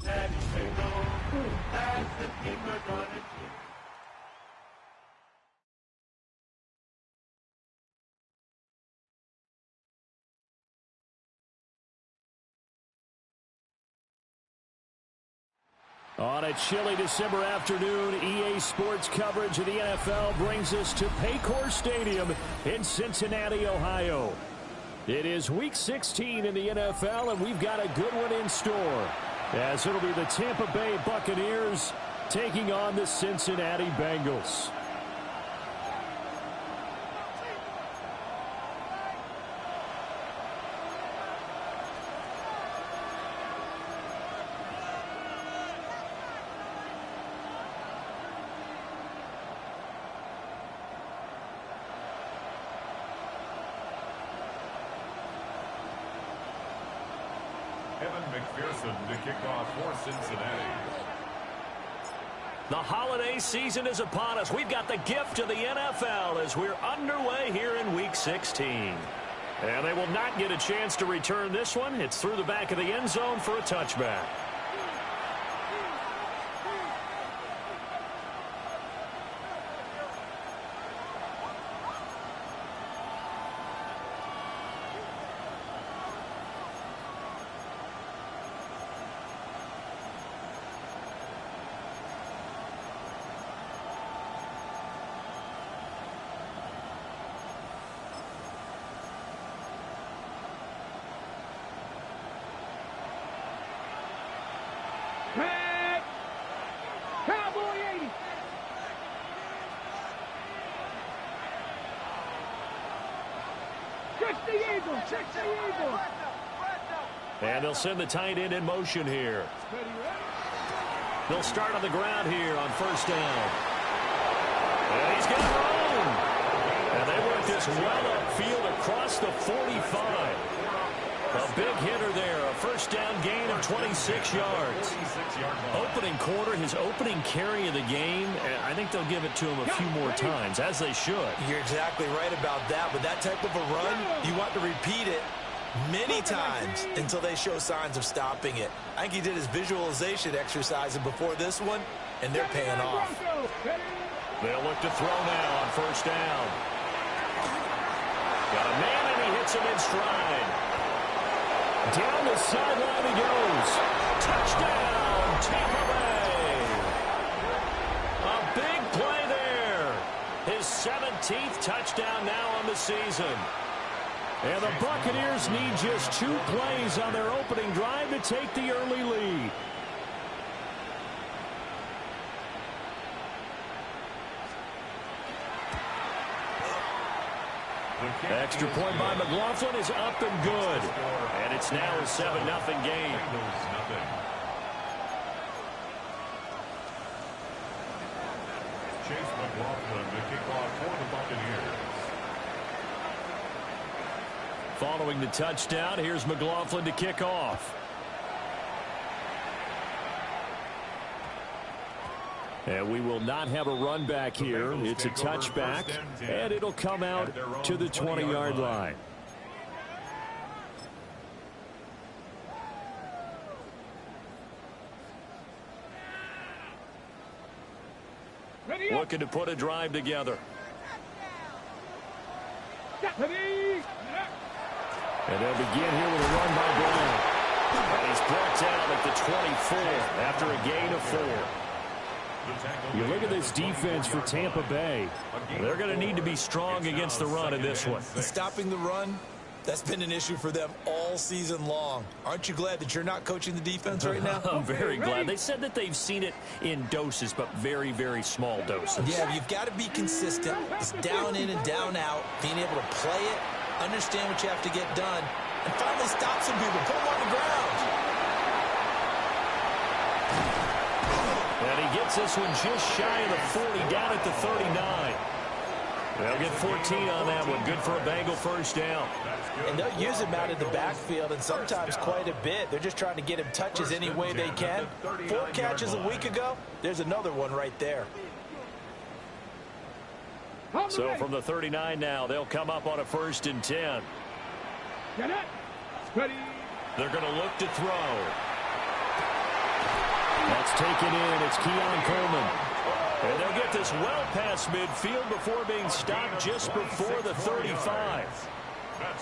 On a chilly December afternoon, EA Sports coverage of the NFL brings us to Paycor Stadium in Cincinnati, Ohio. It is week 16 in the NFL, and we've got a good one in store, as it'll be the Tampa Bay Buccaneers taking on the Cincinnati Bengals. To kick off for Cincinnati. The holiday season is upon us. We've got the gift of the NFL as we're underway here in week 16. And they will not get a chance to return this one. It's through the back of the end zone for a touchback. And they'll send the tight end in motion here. They'll start on the ground here on first down. And he's got room. And they work this well upfield across the 45. A big hitter there. A first down gain of 26 yards. Opening quarter, his opening carry of the game. And I think they'll give it to him a few more times, as they should. You're exactly right about that. With that type of a run, you want to repeat it many times until they show signs of stopping it. I think he did his visualization exercise before this one, and they're paying off. They'll look to throw now on first down. Got a man, and he hits him in stride. Down the sideline he goes. Touchdown, Tampa Bay. A big play there. His 17th touchdown now on the season. And the Buccaneers need just 2 plays on their opening drive to take the early lead. Extra point by McLaughlin is up and good. And it's now a 7-0 game. Chase McLaughlin to kick off for the Buccaneers. Following the touchdown, here's McLaughlin to kick off. And we will not have a run back here. It's a touchback, and it'll come out to the 20-yard line. Looking to put a drive together. And they'll begin here with a run by Brown. And he's brought down at the 24 after a gain of 4. You look at this defense for Tampa Bay. They're going to need to be strong against the run in this one. Stopping the run, that's been an issue for them all season long. Aren't you glad that you're not coaching the defense right now? I'm very glad. They said that they've seen it in doses, but very, very small doses. Yeah, you've got to be consistent. It's down in and down out, being able to play it, understand what you have to get done, and finally stop some people, put them on the ground. And he gets this one just shy of the 40, down at the 39. They'll get 14 on that one. Good for a Bengal first down. And they'll use him out of the backfield, and sometimes quite a bit. They're just trying to get him touches any way they can. 4 catches a week ago. There's another one right there. So from the 39 now, they'll come up on a 1st and 10. They're going to look to throw. It's taken in. It's Keon Coleman. And they'll get this well past midfield before being stopped just before the 35.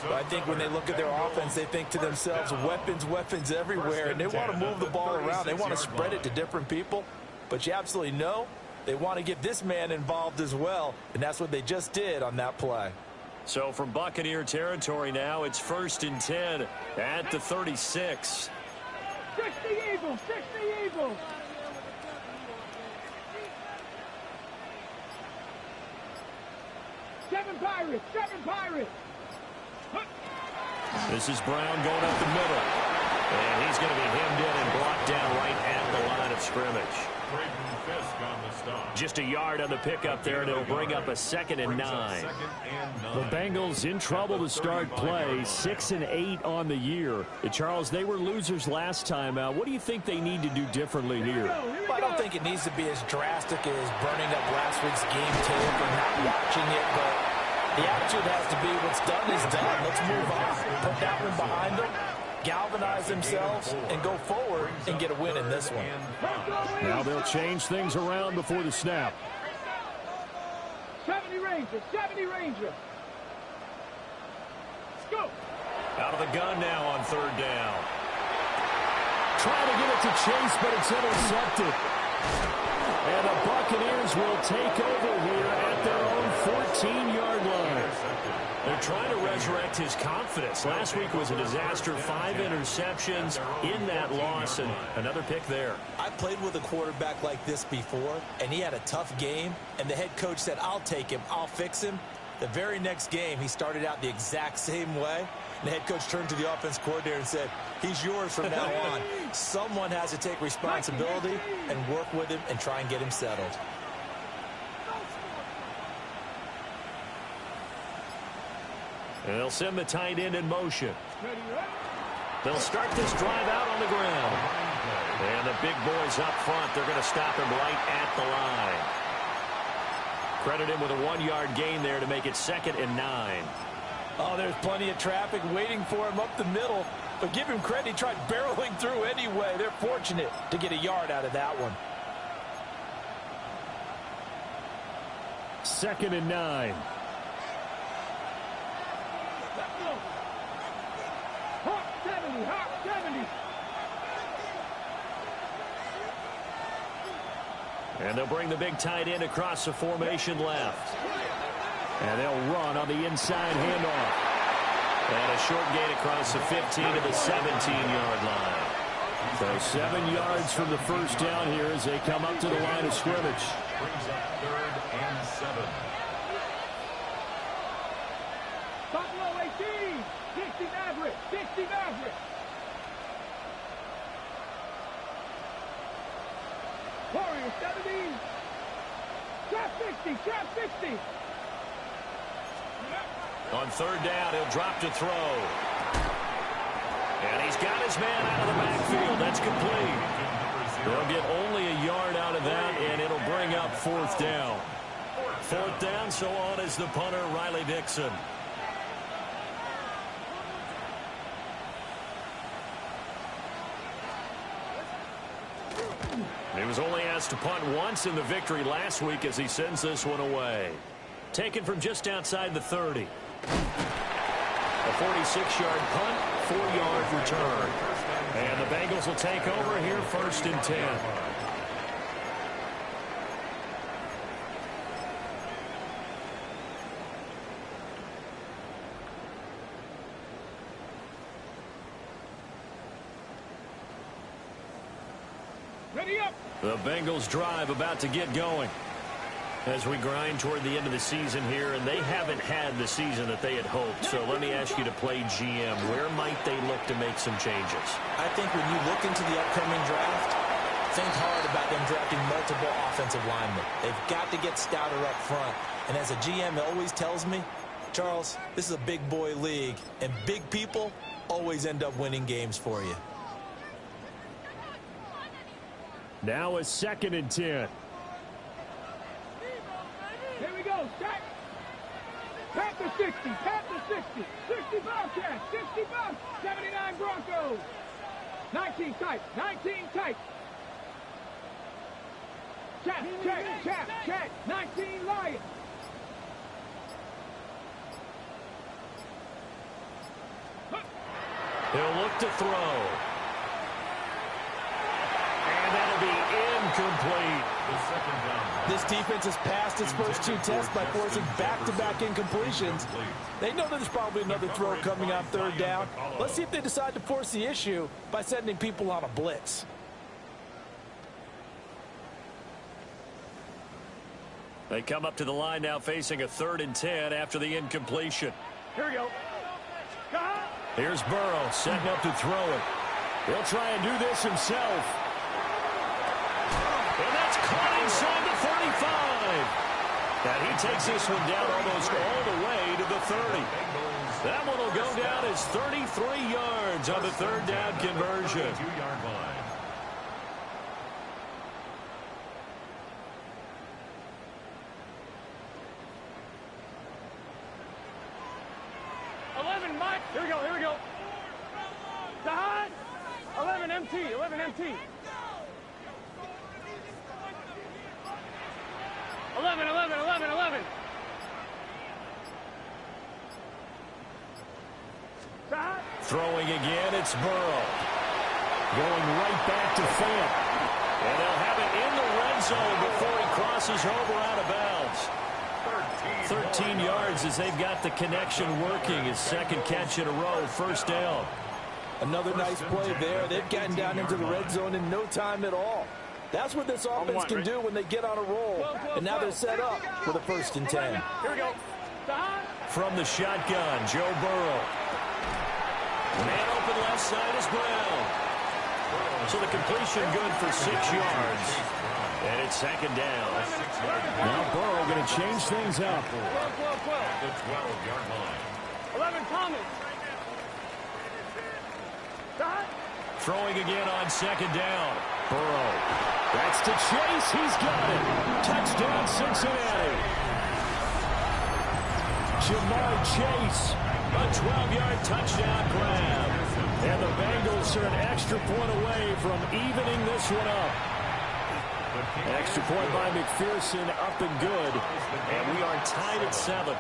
But I think when they look at their offense, they think to themselves, weapons, weapons everywhere, and they want to move the ball around. They want to spread it to different people. But you absolutely know they want to get this man involved as well, and that's what they just did on that play. So from Buccaneer territory now, it's 1st and 10 at the 36. 60 Eagles, 60 Eagles. Seven Pirates. This is Brown going up the middle. And he's going to be hemmed in and blocked down right at the line of scrimmage. Just a yard on the pickup there, and it'll bring up a 2nd and 9. The Bengals in trouble to start play, 6 and 8 on the year. Charles, they were losers last time out. What do you think they need to do differently here? Well, I don't think it needs to be as drastic as burning up last week's game tape or not watching it, but the attitude has to be what's done is done. Let's move on, put that one behind them, galvanize themselves, and go forward and get a win in this one. Now they'll change things around before the snap. 70 Rangers. Let's go. Out of the gun now on 3rd down. Trying to get it to Chase, but it's intercepted. And the Buccaneers will take over here at their own 14-yard line. They're trying to resurrect his confidence. Last week was a disaster. 5 interceptions in that loss, and another pick there. I played with a quarterback like this before, and he had a tough game, and the head coach said, I'll take him, I'll fix him. The very next game, he started out the exact same way. And the head coach turned to the offense coordinator and said, he's yours from now on. Someone has to take responsibility and work with him and try and get him settled. And they'll send the tight end in motion. They'll start this drive out on the ground. And the big boys up front, they're going to stop him right at the line. Credit him with a 1-yard gain there to make it 2nd and 9. Oh, there's plenty of traffic waiting for him up the middle. But give him credit, he tried barreling through anyway. They're fortunate to get a yard out of that one. 2nd and 9. Hawk 70. And they'll bring the big tight end across the formation left. And they'll run on the inside handoff. And a short gain across the 15 to the 17-yard line. So 7 yards from the first down here as they come up to the line of scrimmage. Brings up 3rd and 7. Buffalo 18. 60 Maverick. Warriors 70. Trap 60. On 3rd down, he'll drop to throw. And he's got his man out of the backfield. That's complete. They'll get only a yard out of that, and it'll bring up 4th down. 4th down, so on is the punter, Riley Dixon. He was only asked to punt once in the victory last week as he sends this one away. Taken from just outside the 30. A 46-yard punt, 4-yard return. And the Bengals will take over here 1st and 10. Ready up. The Bengals drive about to get going as we grind toward the end of the season here, and they haven't had the season that they had hoped. So let me ask you to play GM. Where might they look to make some changes? I think when you look into the upcoming draft, think hard about them drafting multiple offensive linemen. They've got to get stouter up front. And as a GM always tells me, Charles, this is a big boy league, and big people always end up winning games for you. Now a 2nd and 10. Here we go. Stack. Tap the 60. 60 Bobcats. 60 Bucs. 79 Broncos. 19 tight. Check. 19 Lions. He'll look to throw. And that'll be incomplete. The second down. This defense has passed its first two tests by forcing back-to-back incompletions. They know there's probably another throw coming on third down. Let's see if they decide to force the issue by sending people on a blitz. They come up to the line now facing a 3rd and 10 after the incompletion. Here we go. Here's Burrow setting up to throw it. He'll try and do this himself. And that's caught inside the 35. And he takes this one down almost all the way to the 30. That one will go down as 33 yards on the 3rd down conversion. 2-yard line. Here we go. Side. 11 MT. 11 MT. 11. Side. Throwing again, it's Burrow. Going right back to Fant. And they'll have it in the red zone before he crosses over out of bounds. 13 yards as they've got the connection working. His second catch in a row, 1st down. Another nice play there. They've gotten down into the red zone in no time at all. That's what this offense can do when they get on a roll. And now they're set up for the 1st and 10. Here we go. From the shotgun, Joe Burrow. Man open left side is Brown. So the completion good for 6 yards. And it's 2nd down. Now Burrow going to change things up. 12. The 12-yard line. 11 Thomas. Side. Throwing again on 2nd down. Burrow. That's to Chase. He's got it. Touchdown, Cincinnati. Jamar Chase. A 12-yard touchdown grab. And the Bengals are an extra point away from evening this one up. Extra point by McPherson, up and good. And we are tied at 7.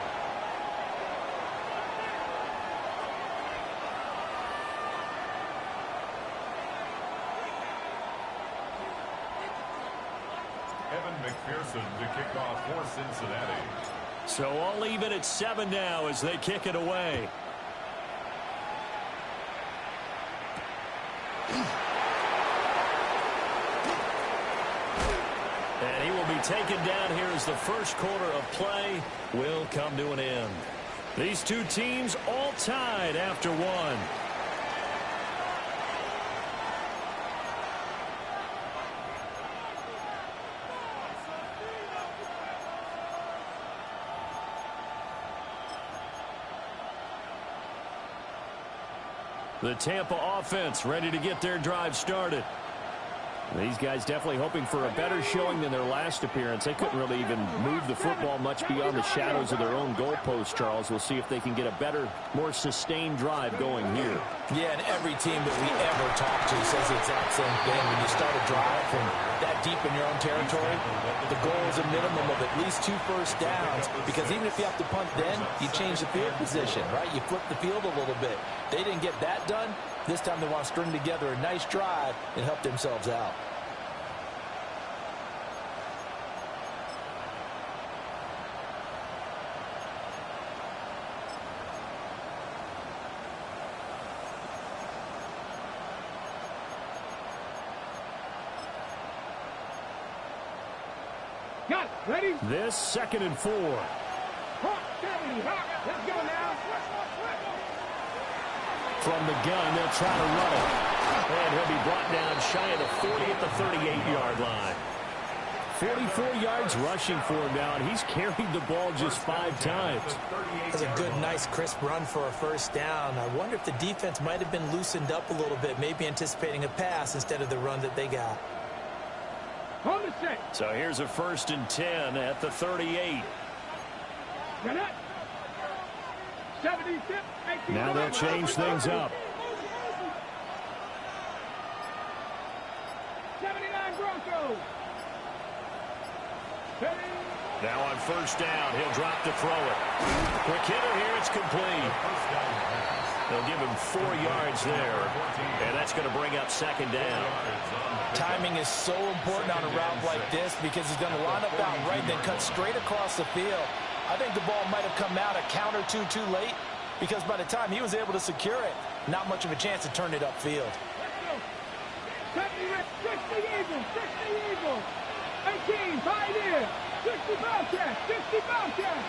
Evan McPherson to kick off for Cincinnati. So all even at 7 now as they kick it away. And he will be taken down here as the first quarter of play will come to an end. These two teams all tied after 1. The Tampa offense ready to get their drive started. These guys definitely hoping for a better showing than their last appearance. They couldn't really even move the football much beyond the shadows of their own goalpost, Charles. We'll see if they can get a better, more sustained drive going here. Yeah, and every team that we ever talk to says the exact same thing. When you start a drive from that deep in your own territory, the goal is a minimum of at least 2 first downs, because even if you have to punt then, you change the field position, right? You flip the field a little bit. They didn't get that done. This time they want to string together a nice drive and help themselves out. Got it. Ready? This 2nd and 4. Hawk 70. Hawk. Let's go now. From the gun, they'll try to run it. And he'll be brought down shy of the 40 at the 38-yard line. 44 yards rushing for him now, and he's carried the ball just 5 times. That's a good, nice, crisp run for a first down. I wonder if the defense might have been loosened up a little bit, maybe anticipating a pass instead of the run that they got. On the set. So here's a 1st and 10 at the 38. Get it. 76. 18. Now they'll change things up. 79 Broncos. Now on first down, he'll drop to throw it. Quick hitter here, it's complete. They'll give him 4 yards there, and that's going to bring up second down. Timing is so important on a route like this because he's going to line up out right, then cut straight across the field. I think the ball might have come out a count or two too late because by the time he was able to secure it, not much of a chance to turn it upfield. 60 Eagles, 60 Eagles. 18, Pioneer. 60 Bobcats, 60 Bobcats.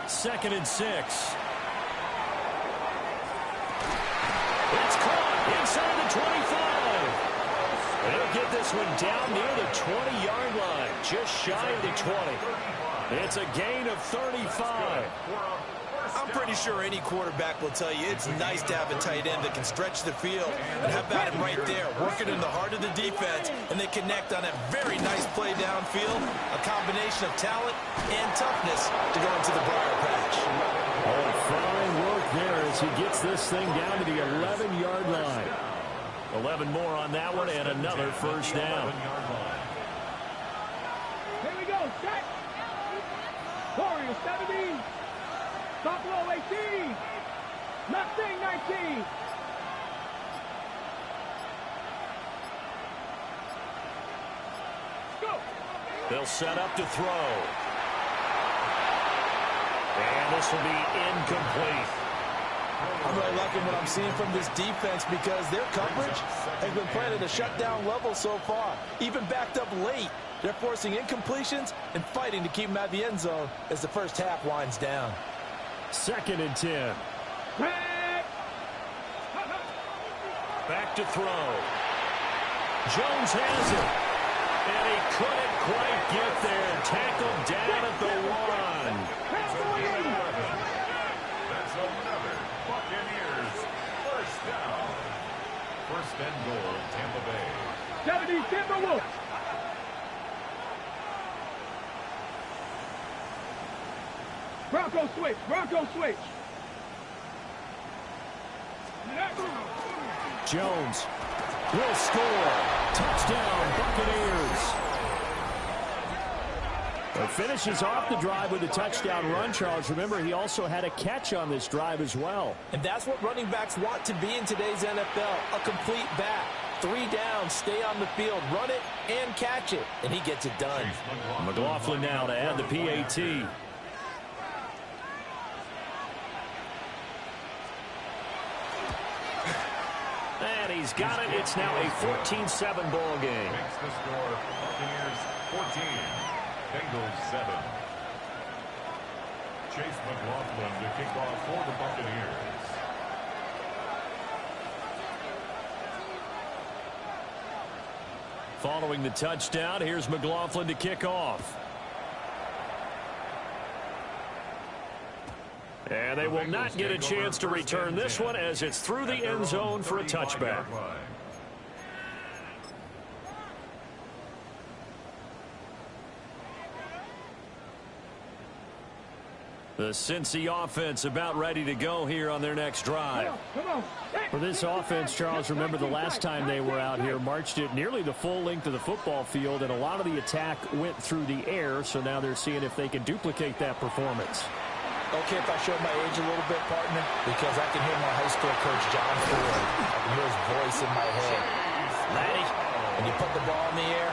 Second and 6. It's caught inside the 25. They'll get this one down near the 20-yard line, just shy of the 20. It's a gain of 35. I'm pretty sure any quarterback will tell you it's nice to have a tight end that can stretch the field. And how about him right there, working in the heart of the defense, and they connect on a very nice play downfield, a combination of talent and toughness to go into the briar patch. Oh, fine work there as he gets this thing down to the 11-yard line. 11 more on that one, and another first down. Here we go, set. Warriors 70. Buffalo 18. Mustang 19. Go. They'll set up to throw. And this will be incomplete. I'm really liking what I'm seeing from this defense because their coverage has been playing at a shutdown level so far. Even backed up late, they're forcing incompletions and fighting to keep them out of the end zone as the first half winds down. Second and 10. Back to throw. Jones has it. And he couldn't quite get there. Tackled down at the 1. That's another Buccaneers first down. First and goal, Tampa Bay. 70 Timberwolves. Bronco switch. Bronco switch. Jones will score. Touchdown, Buccaneers. Well, finishes off the drive with a touchdown run, Charles. Remember, he also had a catch on this drive as well. And that's what running backs want to be in today's NFL, a complete back. 3 downs, stay on the field, run it, and catch it. And he gets it done. McLaughlin now to add the PAT. And he's got it. It's now a 14-7 ball game. Makes the score Buccaneers 14, Bengals 7. Chase McLaughlin to kick off for the Buccaneers. Following the touchdown, here's McLaughlin to kick off. And they will not get a chance to return this one as it's through the end zone for a touchback. The Cincy offense about ready to go here on their next drive. For this offense, Charles, remember the last time they were out here, marched it nearly the full length of the football field, and a lot of the attack went through the air, so now they're seeing if they can duplicate that performance. Okay, if I show my age a little bit, partner, because I can hear my high school coach, John Ford. I can hear his voice in my head. Laddie, when you put the ball in the air,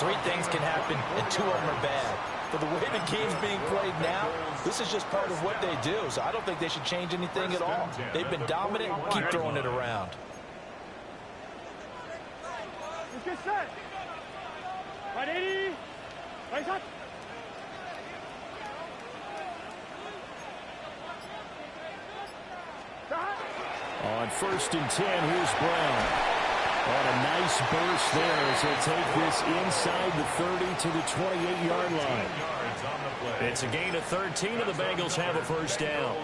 3 things can happen, and 2 of them are bad. But the way the game's being played now, this is just part of what they do, so I don't think they should change anything at all. They've been dominant. Keep throwing it around. Get set. Ready? Raise up. On first and 10, here's Brown. On a nice burst there as he'll take this inside the 30 to the 28-yard line. It's a gain of 13, and the Bengals have a first down.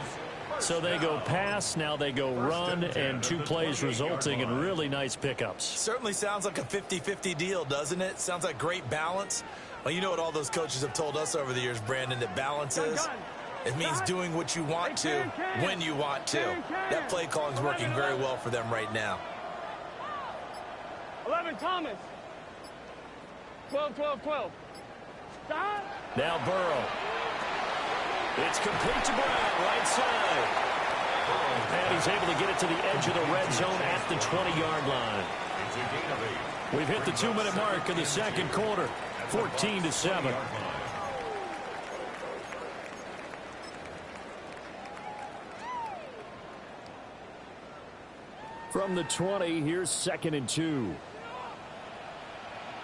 So they go pass, now they go run, and 2 plays resulting in really nice pickups. Certainly sounds like a 50-50 deal, doesn't it? Sounds like great balance. Well, you know what all those coaches have told us over the years, Brandon, that balance is? It means doing what you want to when you want to. That play calling is working very well for them right now. 11, Thomas. 12, 12, 12. Stop. Now Burrow. It's complete to Brown, right side. And he's able to get it to the edge of the red zone at the 20-yard line. We've hit the 2-minute mark in the second quarter, 14-7. From the 20, here's 2nd and 2.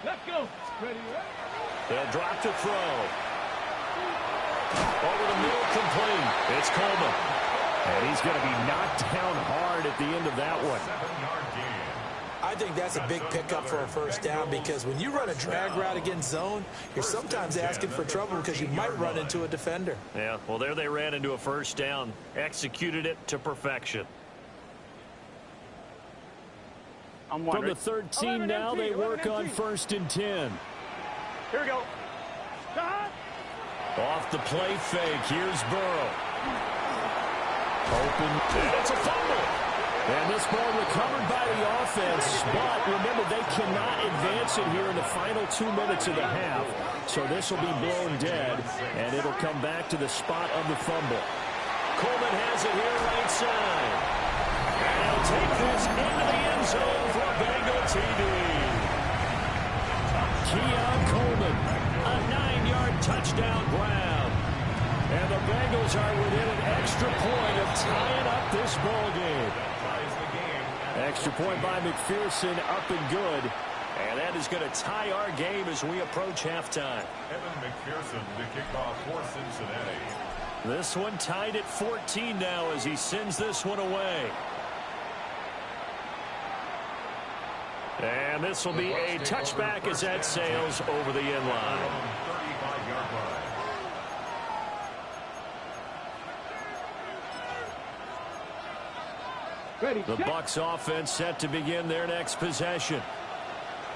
Let's go. Ready, ready. They'll drop to throw. Over the middle, complete. It's Coleman. And he's going to be knocked down hard at the end of that one. I think that's a big pickup for a first down because when you run a drag route against zone, you're sometimes asking for trouble because you might run into a defender. Yeah, well, there they ran into a first down. Executed it to perfection. From the 13 now, they work on 1st and 10. Here we go. Stop. Off the play fake. Here's Burrow. Open. And it's a fumble. And this ball recovered by the offense. But remember, they cannot advance it here in the final 2 minutes of the half. So this will be blown dead. And it'll come back to the spot of the fumble. Coleman has it here right side. And he'll take this into the end zone for a Bengal TD. Keon Coleman, a 9-yard touchdown grab. And the Bengals are within an extra point of tying up this ball game. Extra point by McPherson, up and good. And that is going to tie our game as we approach halftime. Evan McPherson to kick off for Cincinnati. This one tied at 14 now as he sends this one away. And this will be a touchback as that sails over the end line. 35-yard line. Ready. The Bucs offense set to begin their next possession.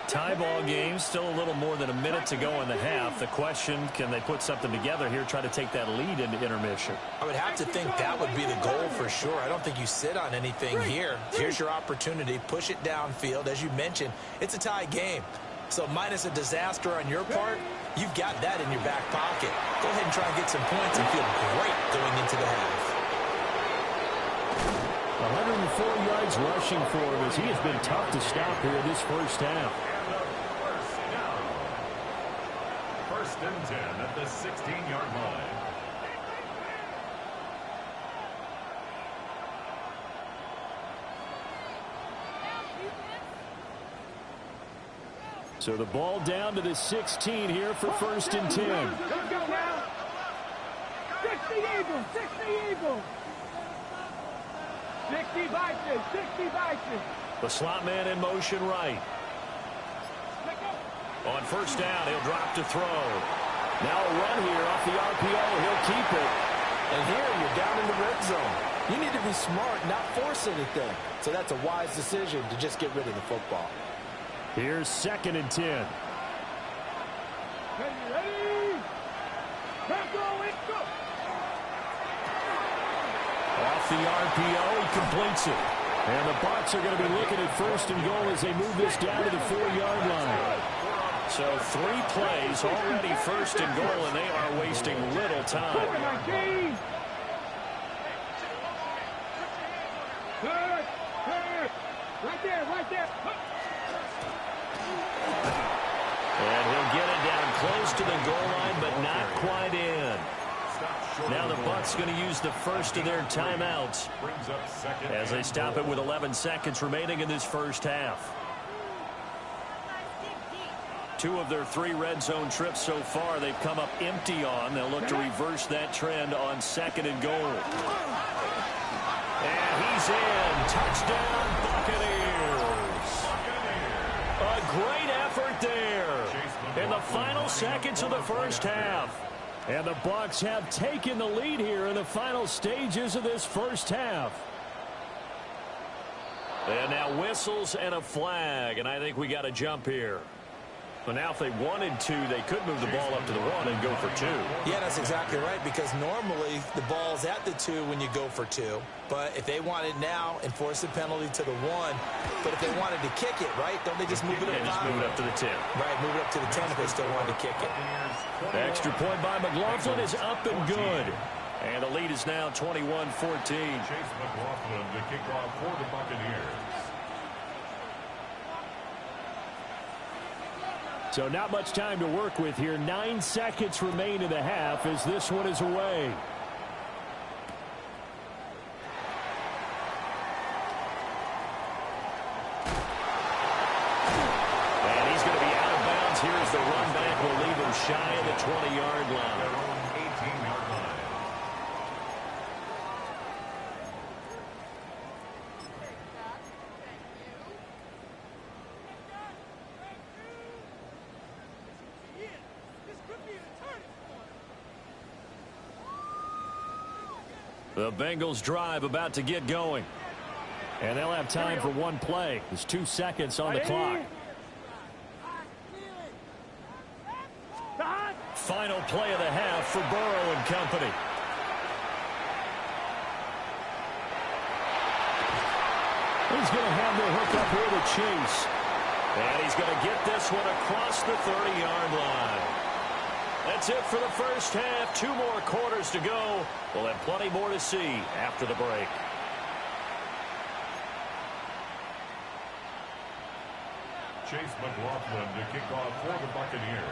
Tie ball game, still a little more than a minute to go in the half. The question, can they put something together here, try to take that lead into intermission? I would have to think that would be the goal for sure. I don't think you sit on anything here. Here's your opportunity. Push it downfield. As you mentioned, it's a tie game. So minus a disaster on your part, you've got that in your back pocket. Go ahead and try and get some points and feel great going into the half. 104 yards rushing for him as he has been tough to stop here this first half. First and 10 at the 16-yard line. So the ball down to the 16 here for 1st and 10. Let's go now. 60 Eagles. 60 Eagles. 60 Vikings. 60 Vikings. The slot man in motion right. On first down, he'll drop to throw. Now a run here off the RPO. He'll keep it. And here you're down in the red zone. You need to be smart, not force anything. So that's a wise decision to just get rid of the football. Here's 2nd and 10. Ready, ready. Let's go. Off the RPO, he completes it. And the Bucs are going to be looking at 1st and goal as they move this down to the 4-yard line. So 3 plays already 1st and goal, and they are wasting little time. Good. Right there, right there. And he'll get it down close to the goal line, but not quite in. Now the Bucs going to use the first of their timeouts as they stop it with 11 seconds remaining in this first half. 2 of their 3 red zone trips so far they've come up empty on. They'll look to reverse that trend on 2nd and goal. And he's in. Touchdown, Buccaneers. A great effort there in the final seconds of the first half. And the Bucs have taken the lead here in the final stages of this first half. And now whistles and a flag, and I think we got a jump here. But now if they wanted to, they could move the ball up to the 1 and go for 2. Yeah, that's exactly right, because normally the ball's at the 2 when you go for 2. But if they want it now, enforce the penalty to the 1. But if they wanted to kick it, right, don't they just move it up? Yeah, just move it up to the 10. Right, move it up to the 10 if they still wanted to kick it. The extra point by McLaughlin is up and good. And the lead is now 21-14. Chase McLaughlin to kick off for the Buccaneers. So not much time to work with here. 9 seconds remain in the half as this one is away. And he's going to be out of bounds here as the run back will leave him shy of the 20-yard line. Their own 18-yard line. The Bengals drive about to get going. And they'll have time for one play. There's 2 seconds on the clock. Final play of the half for Burrow and company. He's going to have the hook up here to Chase. And he's going to get this one across the 30-yard line. That's it for the first half. 2 more quarters to go. We'll have plenty more to see after the break. Chase McLaughlin to kick off for the Buccaneers.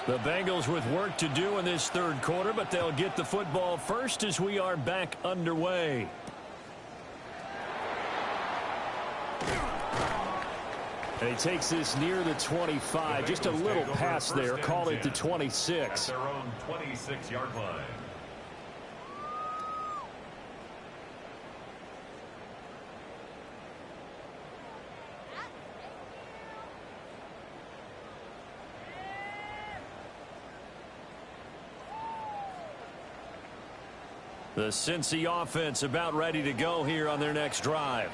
The Bengals with work to do in this third quarter, but they'll get the football first as we are back underway. And he takes this near the 25. Just a little pass there. Call it the 26. At their own 26-yard line. The Cincy offense about ready to go here on their next drive.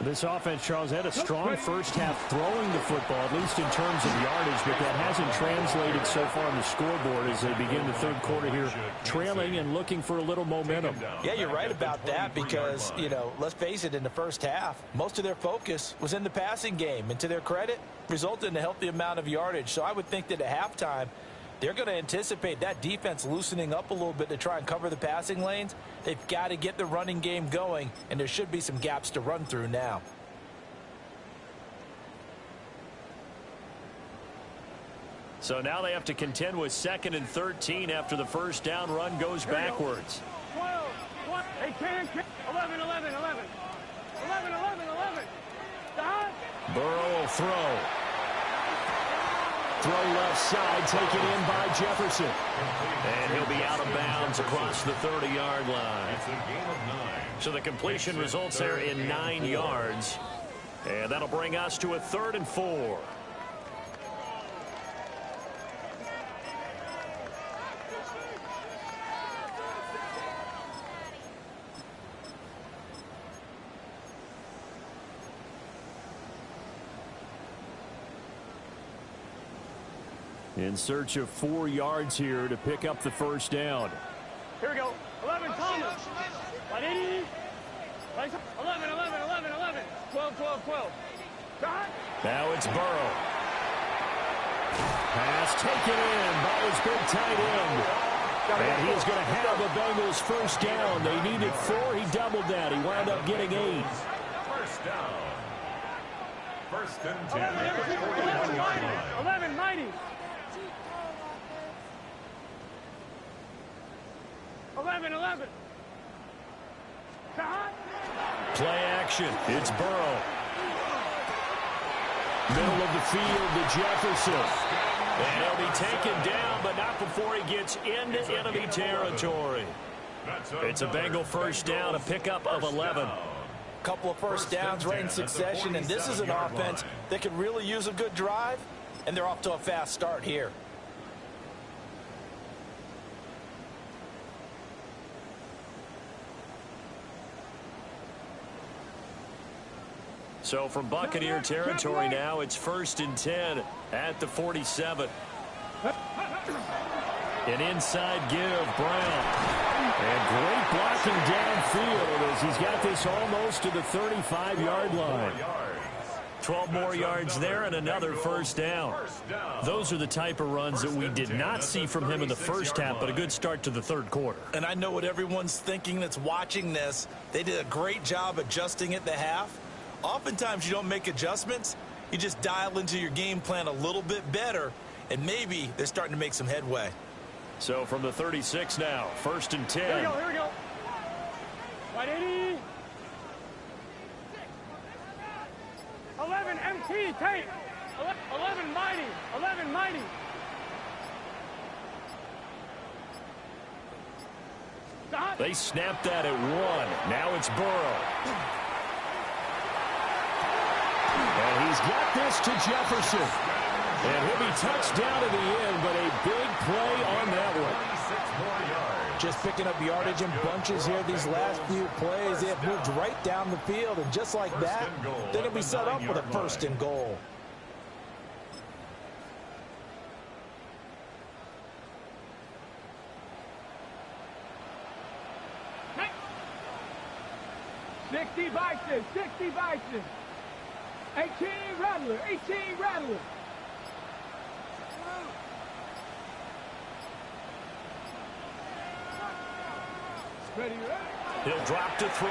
This offense, Charles, had a strong first half throwing the football, at least in terms of yardage, but that hasn't translated so far on the scoreboard as they begin the third quarter here, trailing and looking for a little momentum. Yeah, you're right about that because, you know, let's face it, in the first half, most of their focus was in the passing game, and to their credit, resulted in a healthy amount of yardage. So I would think that at halftime, they're going to anticipate that defense loosening up a little bit to try and cover the passing lanes. They've got to get the running game going, and there should be some gaps to run through now. So now they have to contend with 2nd and 13 after the first down run goes backwards. 12, 11, 11, 11. 11, 11, 11. Stop. Burrow will throw. Throw left side, taken in by Jefferson. And he'll be out of bounds across the 30-yard line. It's a game of 9. So the completion results there in 9 yards. And that'll bring us to a 3rd and 4. In search of 4 yards here to pick up the first down. Here we go. 11, Thomas. 11, 11. 12, 12. Stop. Now it's Burrow. Pass taken in by his big tight end. And he's going to have the Bengals first down. They needed 4. He doubled that. He wound up getting 8. First down. 1st and 10. 11, mighty. 11. Stop. Play action. It's Burrow. Middle of the field to Jefferson. And he'll be taken down, but not before he gets into enemy territory. It's a Bengal first down, a pickup of 11. Couple of first downs right in succession, and this is an offense that could really use a good drive, and they're off to a fast start here. So from Buccaneer territory now, it's 1st and 10 at the 47. An inside give, Brown. And great blocking downfield as he's got this almost to the 35-yard line. 12 more yards there and another first down. Those are the type of runs that we did not see from him in the first half, but a good start to the third quarter. And I know what everyone's thinking that's watching this. They did a great job adjusting at the half. Oftentimes you don't make adjustments. You just dial into your game plan a little bit better, and maybe they're starting to make some headway. So from the 36 now, 1st and 10. Here we go, here we go. 180. 11 MT, tape. 11 mighty. 11 mighty. They snapped that at 1. Now it's Burrow. And he's got this to Jefferson. And he'll be touched down to the end, but a big play on that one. Just picking up yardage in bunches here these last few plays. They have moved right down the field, and just like that, they're going to be set up with a 1st and goal. Hey. 60 Bison, 60 Bison. 18 Rattler, 18 Rattler. Ready, ready. He'll drop to throw.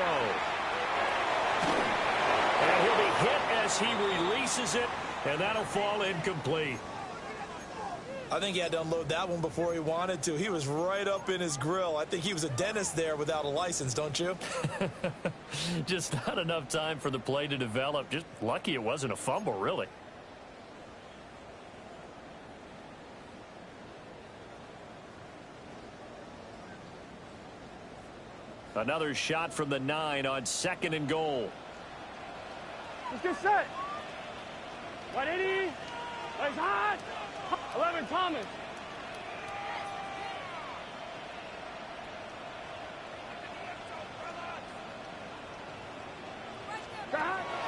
And he'll be hit as he releases it, and that'll fall incomplete. I think he had to unload that one before he wanted to. He was right up in his grill. I think he was a dentist there without a license, don't you? Just not enough time for the play to develop. Just lucky it wasn't a fumble, really. Another shot from the 9 on 2nd and goal. Let's get set. 180. Legs hot. 11 Thomas.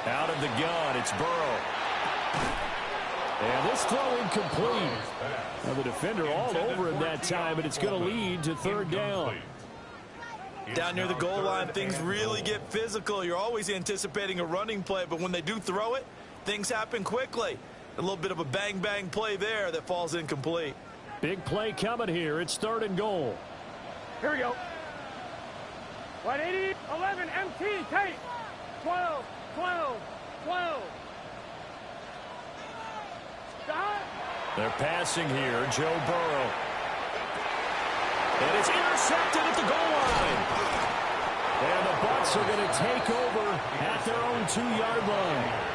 Out of the gun, it's Burrow. And this throw incomplete. Now the defender all over him that time, but it's going to lead to 3rd down. Down near the goal line, things really get physical. You're always anticipating a running play, but when they do throw it, things happen quickly. A little bit of a bang-bang play there that falls incomplete. Big play coming here. It's 3rd and goal. Here we go. 180, 11 MT, tape. 12, 12, 12. Stop. They're passing here. Joe Burrow. And it's intercepted at the goal line. And the Bucs are going to take over at their own 2-yard line.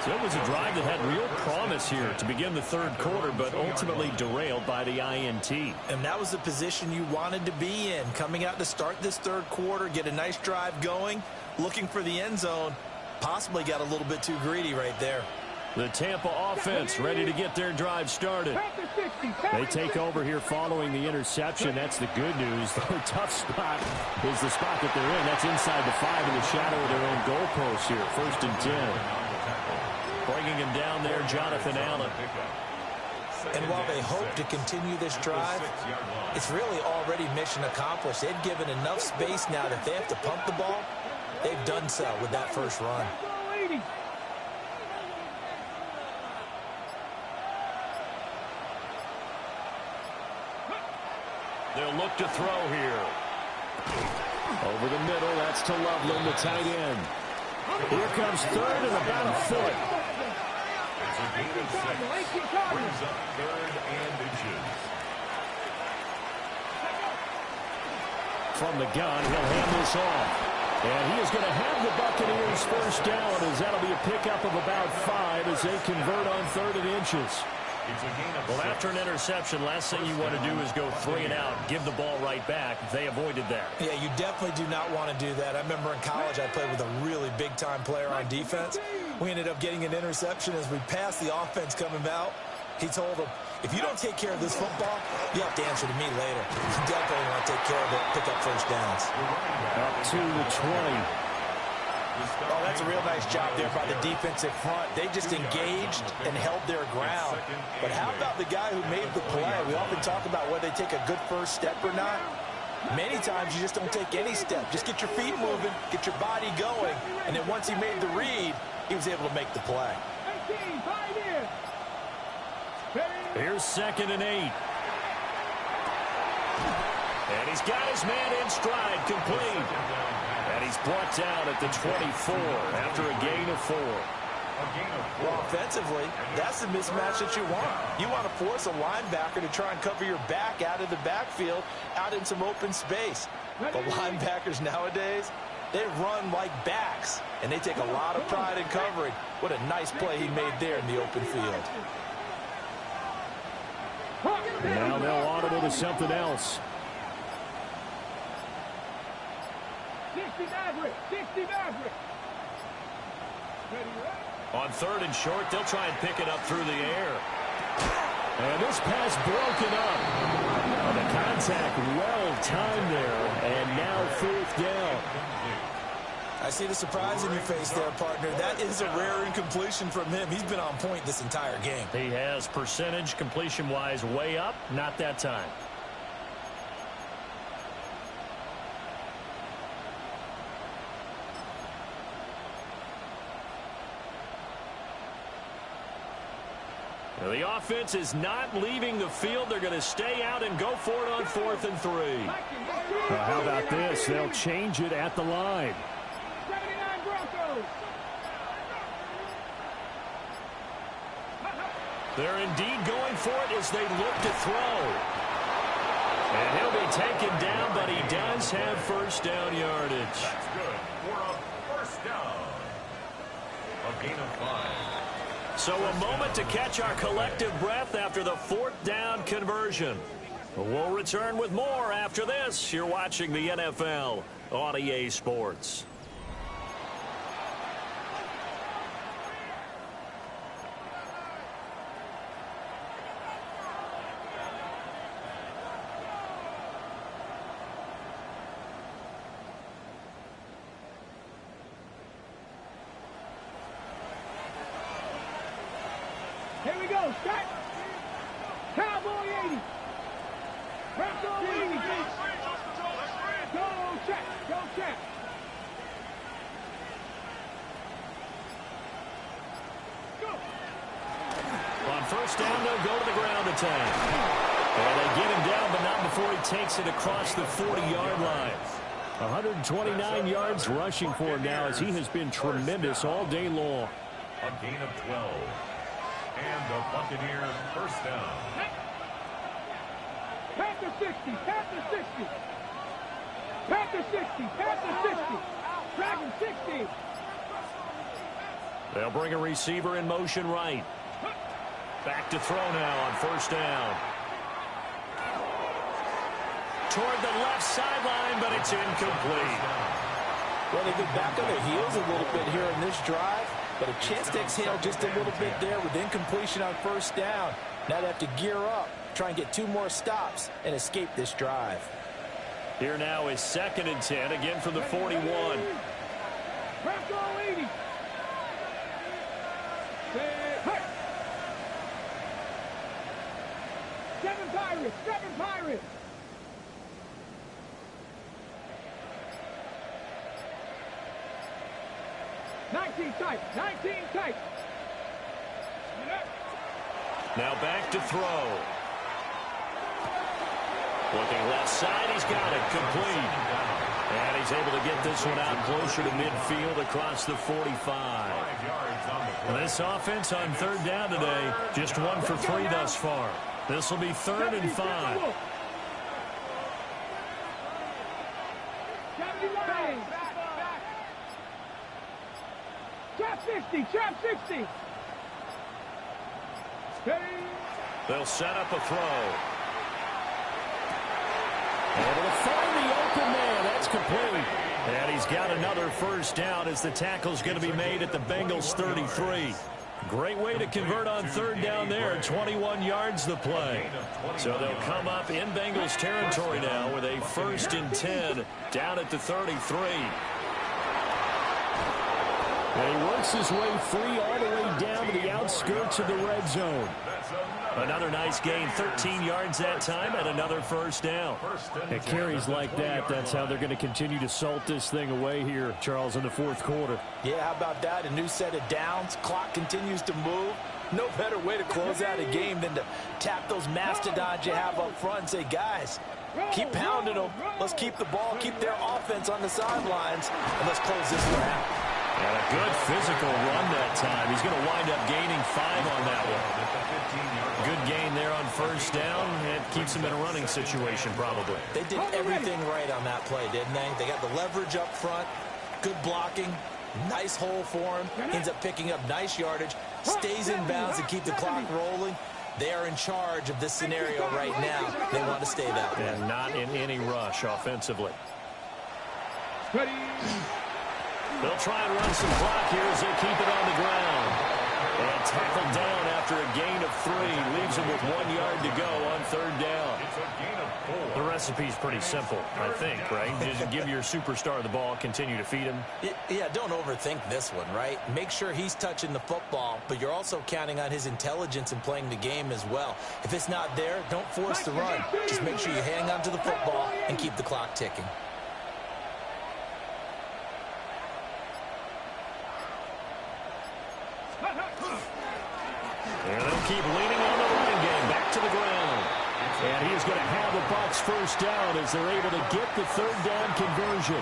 So it was a drive that had real promise here to begin the 3rd quarter, but ultimately derailed by the INT. And that was the position you wanted to be in. Coming out to start this 3rd quarter, get a nice drive going, looking for the end zone. Possibly got a little bit too greedy right there. The Tampa offense ready to get their drive started. They take over here following the interception. That's the good news. Their tough spot is the spot that they're in. That's inside the 5 in the shadow of their own goalpost here. 1st and 10. Bringing him down there, Jonathan Allen. And while they hope to continue this drive, it's really already mission accomplished. They've given enough space now that if they have to pump the ball, they've done so with that first run. They'll look to throw here. Over the middle, that's to Loveland, the tight end. Here comes 3rd and about a foot. It's a gain of 6. Brings up 3rd and inches. From the gun, he'll hand this off. And he is going to have the Buccaneers first down as that'll be a pickup of about 5 as they convert on 3rd and inches. Well, after an interception, last thing you want to do is go 3 and out, give the ball right back. They avoided that. Yeah, you definitely do not want to do that. I remember in college I played with a really big-time player on defense. We ended up getting an interception as we passed the offense coming out. He told him, if you don't take care of this football, you have to answer to me later. You definitely want to take care of it, pick up first downs. Up to the 20. Oh, that's a real nice job there by the defensive front. They just engaged and held their ground. But how about the guy who made the play? We often talk about whether they take a good first step or not. Many times you just don't take any step. Just get your feet moving, get your body going, and then once he made the read, he was able to make the play. Here's 2nd and 8. And he's got his man in stride, complete. And he's brought down at the 24 after a gain of 4. Well, offensively, that's the mismatch that you want. You want to force a linebacker to try and cover your back out of the backfield, out in some open space. The linebackers nowadays, they run like backs, and they take a lot of pride in covering. What a nice play he made there in the open field. Now they'll audible to something else. 60 Maverick. 60 Maverick. On 3rd and short, they'll try and pick it up through the air. And this pass broken up. The contact well timed there, and now 4th down. I see the surprise in your face there, partner. That is a rare incompletion from him. He's been on point this entire game. He has percentage completion-wise way up, not that time. The offense is not leaving the field. They're going to stay out and go for it on 4th and 3. How about this? They'll change it at the line. 79 Broncos. They're indeed going for it as they look to throw. And he'll be taken down, but he does have 1st down yardage. That's good for a 1st down. A gain of 5. So a moment to catch our collective breath after the 4th down conversion. We'll return with more after this. You're watching the NFL on EA Sports. Here we go. Start. Cowboy 80. Bronco 80. Go check. Go check. Go. On 1st down, they'll go to the ground attack. And they get him down, but not before he takes it across the 40-yard line. 129 yards rushing for him now as he has been tremendous all day long. A gain of 12. And the Buccaneers 1st down. Panther 60. Panther 60. Panther 60. Panther 60. Dragon 60. They'll bring a receiver in motion right. Back to throw now on 1st down. Toward the left sideline, but it's incomplete. Well, they've been back on their heels a little bit here in this drive, but a chance to exhale just a little bit there with incompletion on 1st down. Now they have to gear up, try and get 2 more stops, and escape this drive. Here now is 2nd and 10, again from the 41. Bronco 80. Hey. 7 Pirates. 7 Pirates. Tight. 19 tight. Now back to throw. Looking left side, he's got it complete. And he's able to get this one out closer to midfield across the 45. And this offense on 3rd down today, just 1 for 3 thus far. This will be 3rd and 5. 79. Trap 60. Trap 60. They'll set up a throw. Able to find the open man. That's complete. And he's got another 1st down as the tackle's going to be made at the Bengals 33. Great way to convert on 3rd down there. 21 yards the play. So they'll come up in Bengals territory now with a 1st and 10 down at the 33. And he works his way free all the way down to the outskirts of the red zone. Another nice gain, 13 yards that time, and another first down. At carries like that, that's how they're going to continue to salt this thing away here, Charles, in the fourth quarter. Yeah, how about that? A new set of downs. Clock continues to move. No better way to close out a game than to tap those mastodons you have up front and say, guys, keep pounding them. Let's keep the ball, keep their offense on the sidelines, and let's close this one out. And a good physical run that time. He's going to wind up gaining 5 on that one. Good gain there on first down. It keeps him in a running situation probably. They did everything right on that play, didn't they? They got the leverage up front, good blocking, nice hole for him. Ends up picking up nice yardage, stays in bounds to keep the clock rolling. They are in charge of this scenario right now. They want to stay that way. And not in any rush offensively. They'll try and run some clock here as they keep it on the ground. And tackled down after a gain of 3. Leaves him with 1 yard to go on third down. The recipe's pretty simple, I think, right? Just give your superstar the ball, continue to feed him. Yeah, don't overthink this one, right? Make sure he's touching the football, but you're also counting on his intelligence in playing the game as well. If it's not there, don't force the run. Just make sure you hang on to the football and keep the clock ticking. And they'll keep leaning on the running game. Back to the ground. And he's going to have the Bucs first down as they're able to get the third down conversion.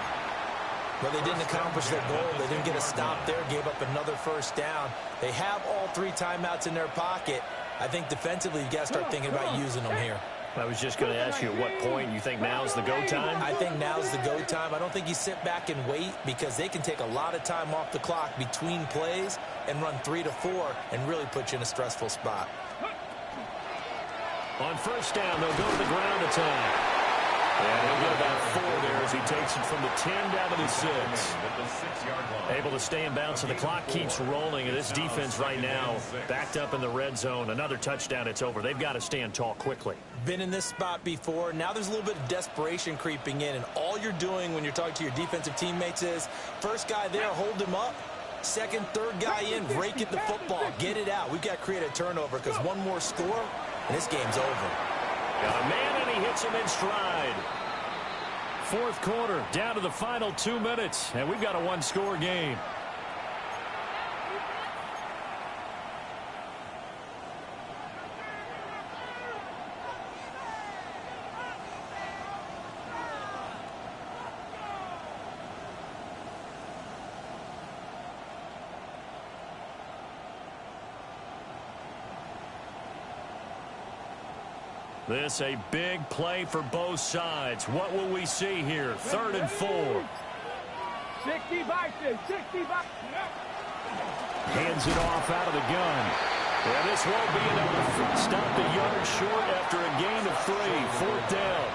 But they didn't accomplish their goal. They didn't get a stop there, gave up another first down. They have all 3 timeouts in their pocket. I think defensively you've got to start thinking about using them here. I was just going to ask you at what point you think now's the go time? I think now's the go time. I don't think you sit back and wait because they can take a lot of time off the clock between plays and run 3 to 4 and really put you in a stressful spot. On first down, they'll go to the ground attack. And he'll get about 4 there as he takes it from the 10 down to the 6. Able to stay in bounds, so the clock keeps rolling. And this defense right now backed up in the red zone. Another touchdown, it's over. They've got to stand tall quickly. Been in this spot before. Now there's a little bit of desperation creeping in. And all you're doing when you're talking to your defensive teammates is, first guy there, hold him up. Second, third guy in, rake at the football. Get it out. We've got to create a turnover because one more score, and this game's over. Got a man, and he hits him in stride. Fourth quarter, down to the final 2 minutes, and we've got a 1-score game. This a big play for both sides. What will we see here? 3rd and 4. 60 boxes, 60 boxes. Hands it off out of the gun. And this won't be enough. Stopped a yard short after a gain of 3. 4th down.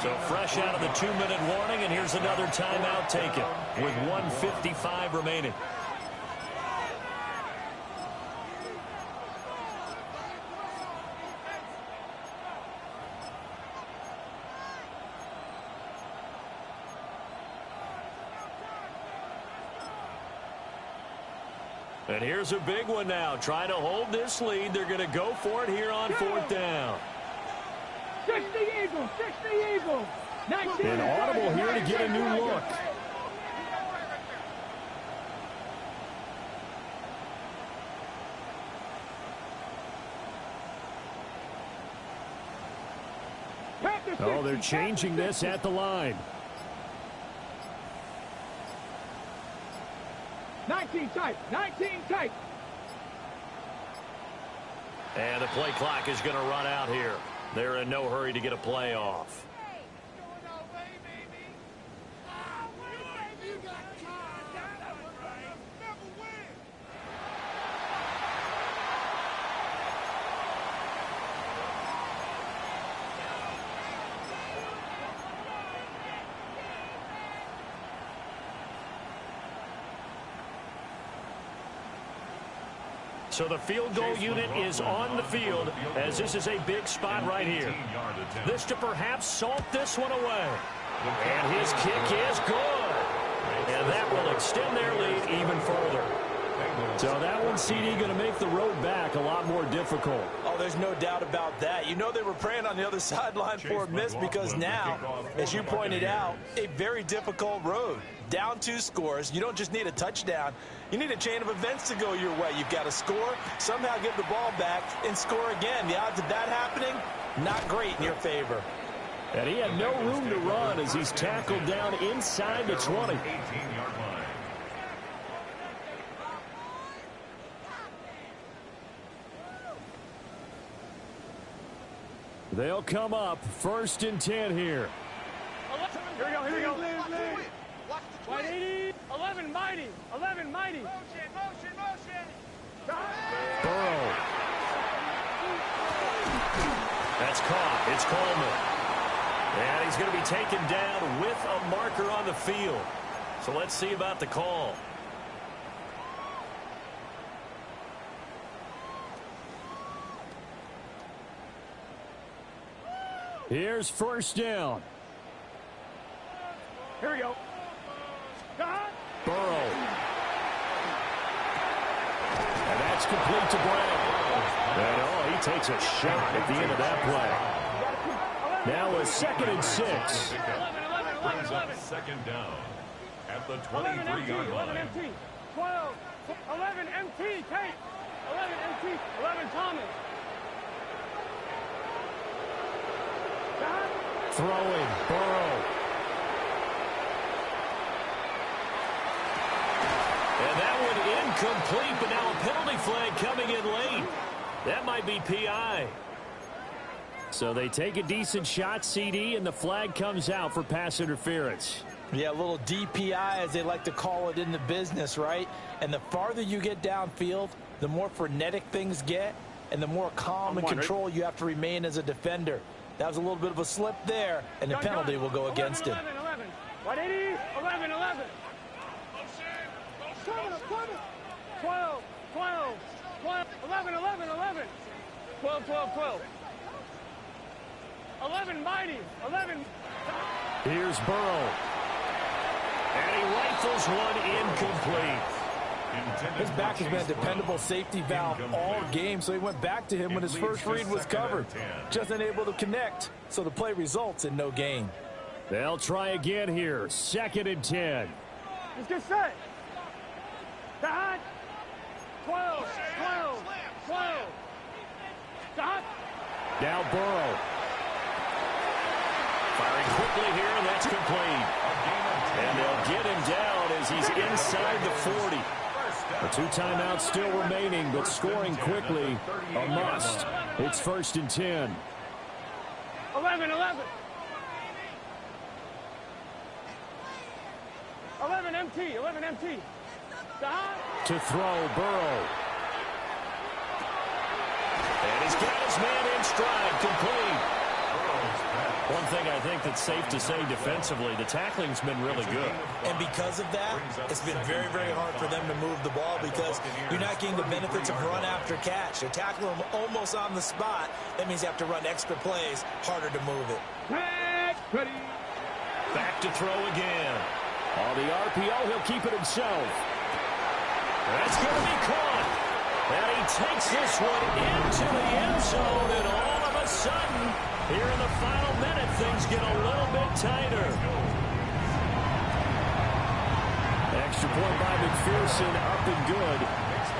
So fresh out of the 2-minute warning, and here's another timeout taken with 1:55 remaining. And here's a big one now. Trying to hold this lead. They're going to go for it here on 4th down. 60 Eagles, 60 Eagles. An audible here to get a new look. Oh, they're changing this at the line. 19 tight, 19 tight. And the play clock is going to run out here. They're in no hurry to get a play off. So the field goal unit is on the field as this is a big spot right here. This to perhaps salt this one away. And his kick is good. And that will extend their lead even further. So that one, CD, going to make the road back a lot more difficult. Oh, there's no doubt about that. You know they were praying on the other sideline for a miss because now, as you pointed out, a very difficult road. Down 2 scores. You don't just need a touchdown. You need a chain of events to go your way. You've got to score, somehow give the ball back, and score again. The odds of that happening, not great in your favor. And he had no room to run as he's tackled down inside the 20. 18-yard line. They'll come up 1st and 10 here. Here we go. White 80, 11 mighty, 11 mighty. Motion. Burrow. That's caught. It's Coleman. And he's going to be taken down with a marker on the field. So let's see about the call. Here's 1st down. Here we go. Burrow. And that's complete to Brown. And oh, he takes a shot at the end of that play. Now a 2nd and 6. Brings up 2nd down at the 23-yard line. 11 MT, 12, 11 MT, Tate, 11 MT, 11 Thomas. Throwing, Burrow. And that one incomplete, but now a penalty flag coming in late. That might be PI. So they take a decent shot, CD, and the flag comes out for pass interference. Yeah, a little DPI, as they like to call it in the business, right? And the farther you get downfield, the more frenetic things get, and the more calm and control you have to remain as a defender. That was a little bit of a slip there, and the penalty will go against him. 11. 180, 11. 12. 11. 12. 11 mighty, 11. Here's Burrow. And he rifles one incomplete. His back has been a dependable safety valve all game, so he went back to him when his first read was covered. Just unable to connect, so the play results in no gain. They'll try again here. 2nd and 10. Let's get set. Dot. 12. Dot. Now Burrow. Firing quickly here, and that's complete. And they'll get him down as he's inside the 40. The 2 timeouts still remaining, but scoring quickly a must. It's 1st and 10. 11. 11 MT. Dot. To throw, Burrow. And he's got his man in stride, complete. One thing I think that's safe to say defensively, the tackling's been really good. And because of that, it's been very, very hard for them to move the ball because you're not getting the benefits of run after catch. They tackle him almost on the spot. That means you have to run extra plays, harder to move it. Ready. Back to throw again. On the RPO, he'll keep it himself. That's going to be caught. And he takes this one into the end zone, and all of a sudden, here in the final minute, things get a little bit tighter. Extra point by McPherson, up and good.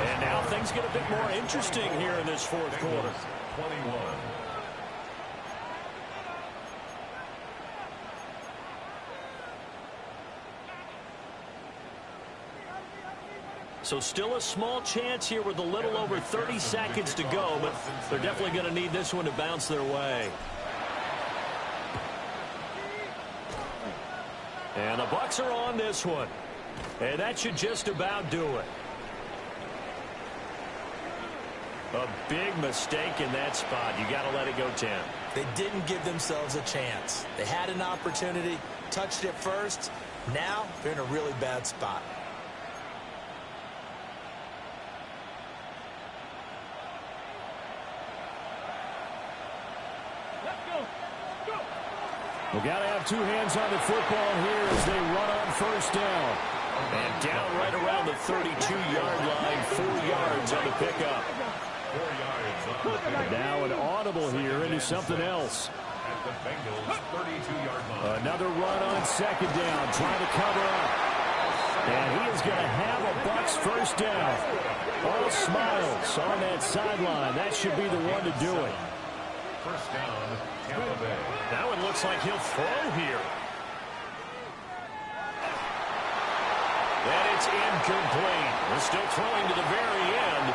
And now things get a bit more interesting here in this 4th quarter. 21. So still a small chance here with a little over 30 seconds to go, but they're definitely going to need this one to bounce their way. And the Bucs are on this one. And that should just about do it. A big mistake in that spot. You got to let it go 10. They didn't give themselves a chance. They had an opportunity, touched it first. Now they're in a really bad spot. We've got to have 2 hands on the football here as they run on 1st down. And down right around the 32-yard line, 4 yards on the pickup. 4 yards on the pickup. Now an audible here into something else. At the Bengals' 32-yard line. Another run on second down, trying to cover up. And he is going to have a Bucs first down. All smiles on that sideline. That should be the one to do it. First down, Tampa Bay. That one looks like he'll throw here. And it's incomplete. We're still throwing to the very end,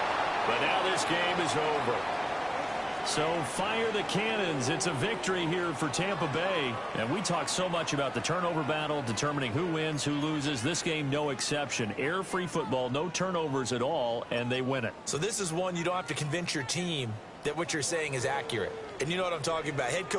but now this game is over. So fire the cannons. It's a victory here for Tampa Bay. And we talk so much about the turnover battle, determining who wins, who loses. This game, no exception. Air-free football, no turnovers at all, and they win it. So this is one you don't have to convince your team that what you're saying is accurate. And you know what I'm talking about. Head coach